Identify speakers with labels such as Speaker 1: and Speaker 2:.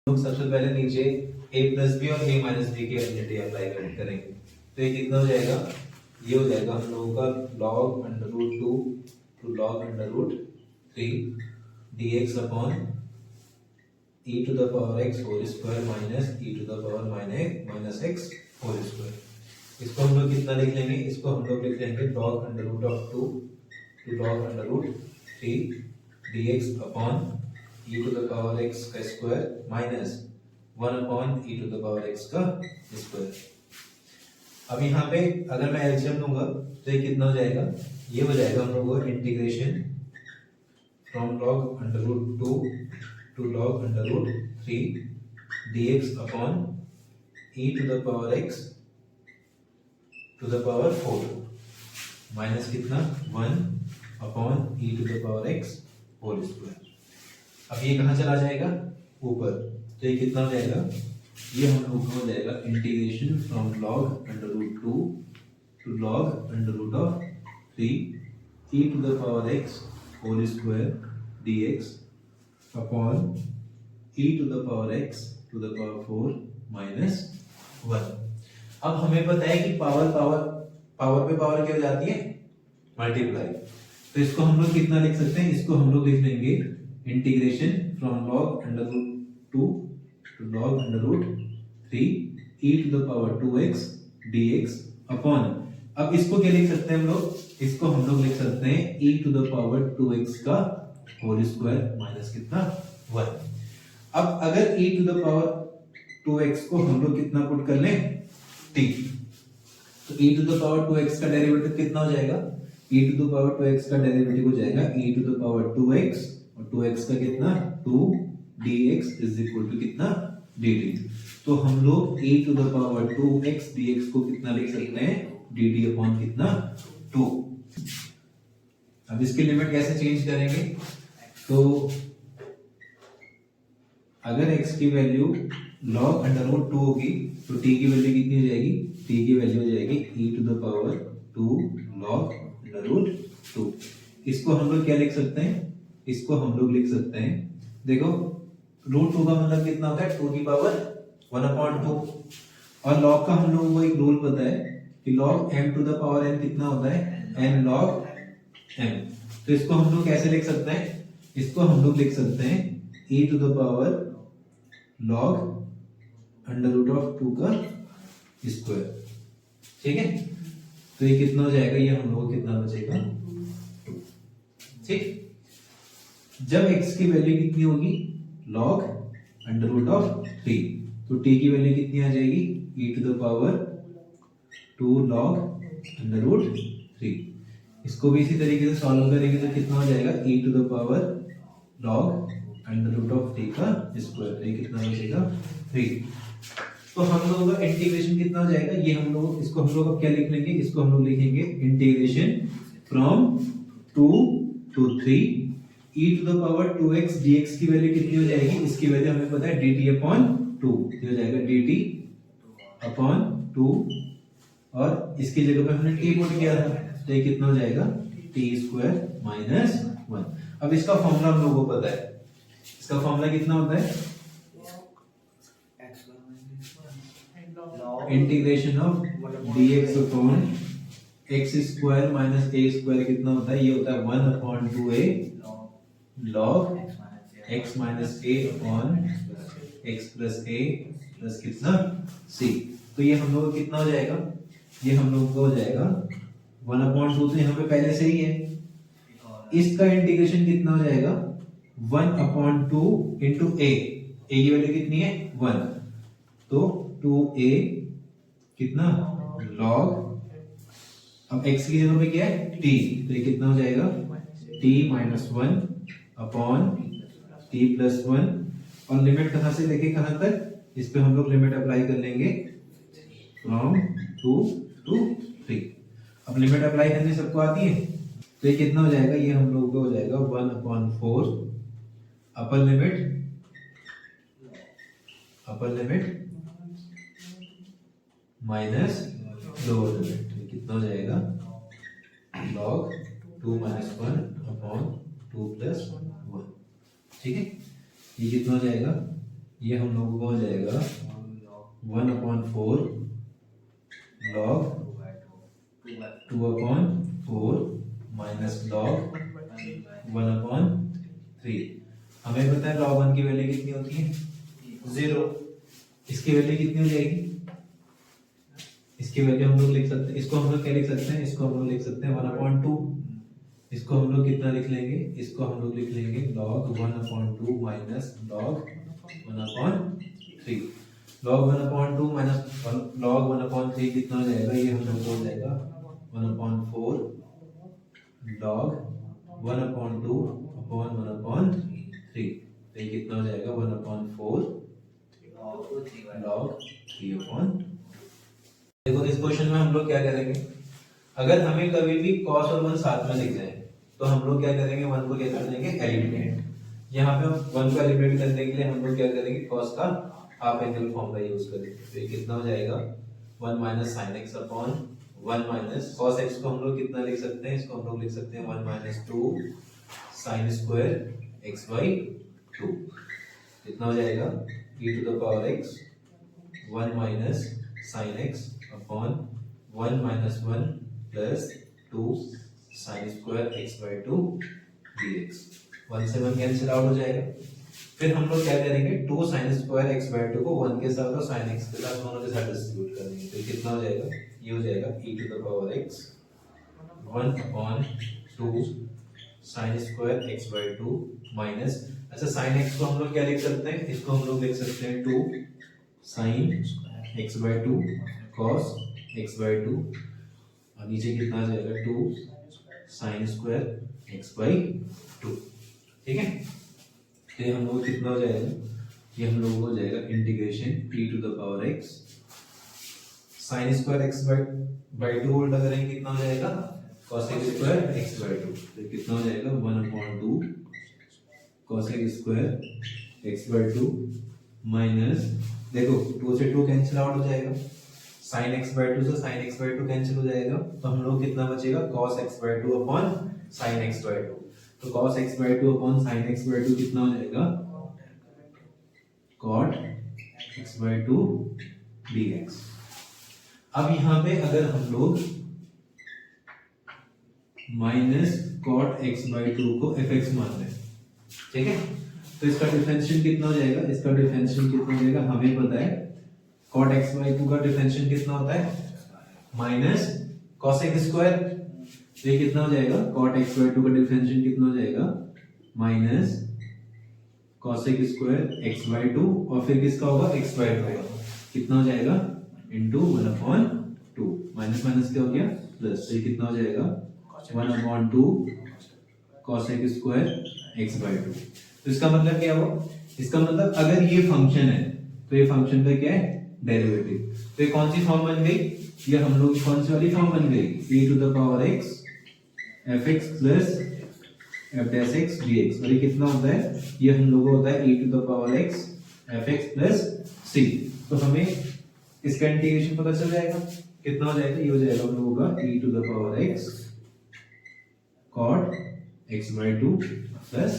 Speaker 1: हम सबसे पहले नीचे a प्लस बी और a माइनस बी की आइडेंटिटी अप्लाई करेंगे। तो ये कितना हो जाएगा, ये हो जाएगा हम लोगों का log under root 2 to log under root 3 dx upon e to the power x whole square minus e to the power minus x whole square. इसको हम लोग कितना लिख लेंगे, इसको हम लोग लिख लेंगे log under root of 2 to log under root 3 dx upon e to the power x का square minus 1 upon e to the power x का स्क्वायर। अब यहाँ पे अगर मैं एलसीएम लूंगा तो ये कितना हो जाएगा, ये हो जाएगा हम लोगों को integration from log under root 2 to log under root 3 dx upon e to the power x to the power 4 minus कितना 1 upon e to the power x whole square. अब ये कहाँ चला जाएगा, ऊपर, तो ये कितना हो जाएगा, ये हम लोग हो जाएगा integration from log under root 2 to log under root of 3 e to the power x whole square dx upon e to the power x to the power 4 minus 1। अब हमें पता है कि पावर पे पावर क्या हो जाती है, मल्टीप्लाई। तो इसको हम लोग कितना लिख सकते हैं, इसको हम लोग लिख लेंगे integration from log under root 2 to log under root 3 e to the power 2x dx upon, अब इसको क्या लिख सकते हैं हम लोग, इसको हम लोग लिख सकते हैं e to the power 2x का होल स्क्वायर माइनस कितना 1। अब अगर e to the power 2x को हम लोग कितना पुट कर लें, t, तो e to the power 2x का डेरिवेटिव कितना हो जाएगा, e to the power 2x का डेरिवेटिव हो जाएगा e to the power 2x और 2x का कितना 2 dx इज इक्वल टू कितना dt। तो हम लोग e to the power 2x dx को कितना लिख सकते हैं, dt अपॉन कितना 2। अब इसकी लिमिट कैसे चेंज करेंगे, तो अगर x की वैल्यू log अंडर रूट 2 होगी तो t की वैल्यू कितनी हो जाएगी, t की वैल्यू हो जाएगी e to the power 2 log under root 2। इसको हम लोग क्या लिख सकते हैं, इसको हम लोग लिख सकते हैं, देखो रूट 2 का मतलब कितना होता है 2 की पावर 1/2 और log का हम लोगों को एक रूल पता है कि log m to the power n कितना होता है n log m। तो इसको हम लोग कैसे लिख सकते हैं, इसको हम लोग लिख सकते हैं e to the power log under root of 2 का स्क्वायर, ठीक है। तो ये कितना हो जाएगा, ये हम लोगों को कितना बचेगा 2, ठीक। जब x की वैल्यू कितनी होगी log अंडर रूट ऑफ 3, तो t की वैल्यू कितनी आ जाएगी e to the power 2 log under root 3। इसको भी इसी तरीके से सॉल्व करेंगे तो कितना हो जाएगा e to the power log under root of 3 का स्क्वायर, ये कितना बचेगा 3। तो हम लोगों का इंटीग्रेशन कितना हो जाएगा, ये हम लोग इसको हम लोग अब क्या लिख लेंगे, इसको हम लोग लिखेंगे integration from 2 to 3 e to the power 2x dx की वैल्यू कितनी हो जाएगी, इसकी वैल्यू हमें पता है dt अपॉन 2, ये हो जाएगा dt अपॉन 2 और इसकी जगह पे हमने t पुट किया था तो ये कितना हो जाएगा t स्क्वायर माइनस 1। अब इसका फॉर्मूला हम लोगों को पता है, इसका फॉर्मूला कितना होता है, integration of dx upon x square minus a square कितना होता है, ये होता है 1/2a log x minus a upon x plus a plus कितना c। तो ये हम लोग को कितना हो जाएगा, ये हम लोग को हो जाएगा 1/2, तो यहाँ पे पहले से ही है। इसका इंटीग्रेशन कितना हो जाएगा 1/2 इंटू a की वैल्यू कितनी है 1, तो 2a कितना log, अब x की जगह पे क्या है t, तो ये कितना हो जाएगा t minus 1 upon t plus 1 और लिमिट कहां से लेके कहां तक, इस पे हम लोग लिमिट अप्लाई कर लेंगे फ्रॉम 2 टू 3। अब लिमिट अप्लाई करने सबको आती है, तो ये कितना हो जाएगा, ये हम लोगों को हो जाएगा 1/4 upper limit minus lower limit, कितना हो जाएगा log 2 माइनस 1 अपॉन 2 प्लस 1, ठीक है। ये कितना हो जाएगा ये हम लोगों को हो जाएगा 1/4 log 2/4 माइनस log 1/3। हमें पता है log 1 की वैल्यू कितनी होती है 0। इसकी वैल्यू कितनी हो जाएगी, इसकी वैल्यू हम लोग लिख सकते हैं, इसको हम लोग क्या लिख सकते हैं, इसको हम लोग लिख सकते हैं 1/2। इसको हम लोग कितना लिख लेंगे, इसको हम लोग लिख लेंगे log 1/2 minus log 1/3। log 1/2 minus log 1/3 कितना हो जाएगा, ये हम लोग को हो जाएगा 1/4 log 1/2 अपॉन 1/3। तो ये कितना हो जाएगा 1/4 log 3/। देखो इस क्वेश्चन में हम लोग क्या करेंगे, अगर हमें कभी भी cos और 1 साथ में दिख जाए तो हम लोग क्या करेंगे, 1 को क्या कर देंगे एलिमिनेट। यहाँ पे 1 को एलिमिनेट करने के लिए हम लोग क्या करेंगे, cos का हाफ एंगल फॉर्मूला यूज करेंगे। तो ये कितना हो जाएगा 1 minus sin x upon 1 minus cos x को हम लोग कितना लिख सकते हैं, इसको हम लोग लिख सकते हैं 1 minus 2 sin square x by 2। कितना हो जाएगा e to the power x 1 minus sin x upon 1 minus 1 plus 2 sin square x by 2 dx। 1 से 1 कैंसिल आउट हो जाएगा। फिर हम लोग क्या करेंगे, 2 sin स्क्वायर x बाई 2 को 1 के साथ और sin x के साथ दोनों के साथ डिस्ट्रीब्यूट कर देंगे। तो कितना हो जाएगा, ये हो जाएगा e to the power x 1 upon 2 sin square x by 2 minus, अच्छा sin x को हम लोग क्या लिख सकते हैं, इसको हम लोग लिख सकते हैं 2 sin x by 2 cos x by 2 और नीचे कितना आ जाएगा 2 sin स्क्वायर x बाई 2। ठीक है, तो ये हम लोग कितना हो जाएगा, ये हम लोग हो जाएगा integration e to the power x sin square x by 2 उल्टा करेंगे कितना हो जाएगा cos x square x by 2। तो कितना हो जाएगा 1/2 cos x square x by 2 minus, देखो 2 से 2 कैंसिल आउट हो जाएगा, sin x बाई 2 से sin x बाई 2 कैंसिल हो जाएगा, तो हम लोग कितना बचेगा cos x by 2 upon sin x by 2। तो cos x by 2 upon sin x by 2 कितना हो जाएगा cot x बाई 2 dx। अब यहाँ पे अगर हम लोग माइनस cot x बाई 2 को fx मान लें, ठीक है, तो इसका डिफरेंशियल कितना हो जाएगा, इसका डिफरेंशियल कितना हो जाएगा, हमें पता है cot x बाई 2 का डिफरेंशियल कितना होता है माइनस cos x स्क्वायर। ये कितना हो जाएगा cot x बाई 2 का डिफरेंशियल कितना हो जाएगा minus cos x square x by 2 और फिर किसका होगा x बाई 2 होगा, कितना हो जाएगा इनटू 1/2 माइनस माइनस क्या हो गया प्लस। तो ये कितना हो जाएगा 1/2 cos x square x by 2। तो इसका मतलब क्या हुआ, इसका मतलब अगर ये फंक्शन है तो ये फंक्शन का क्या है डेरिवेटिव। तो ये कौन सी फॉर्म बन गई, ये हम लोग कौन सी वाली फॉर्म बन गई e to the power x fx plus f dash x dx। और ये कितना होता है, ये हम लोगों को होता है e to the power x fx plus c। तो हमें इसका इंटीग्रेशन पता चल जाएगा, कितना हो जाएगा, ये हो जाएगा हम लोगों का e to the power x cot x by 2 plus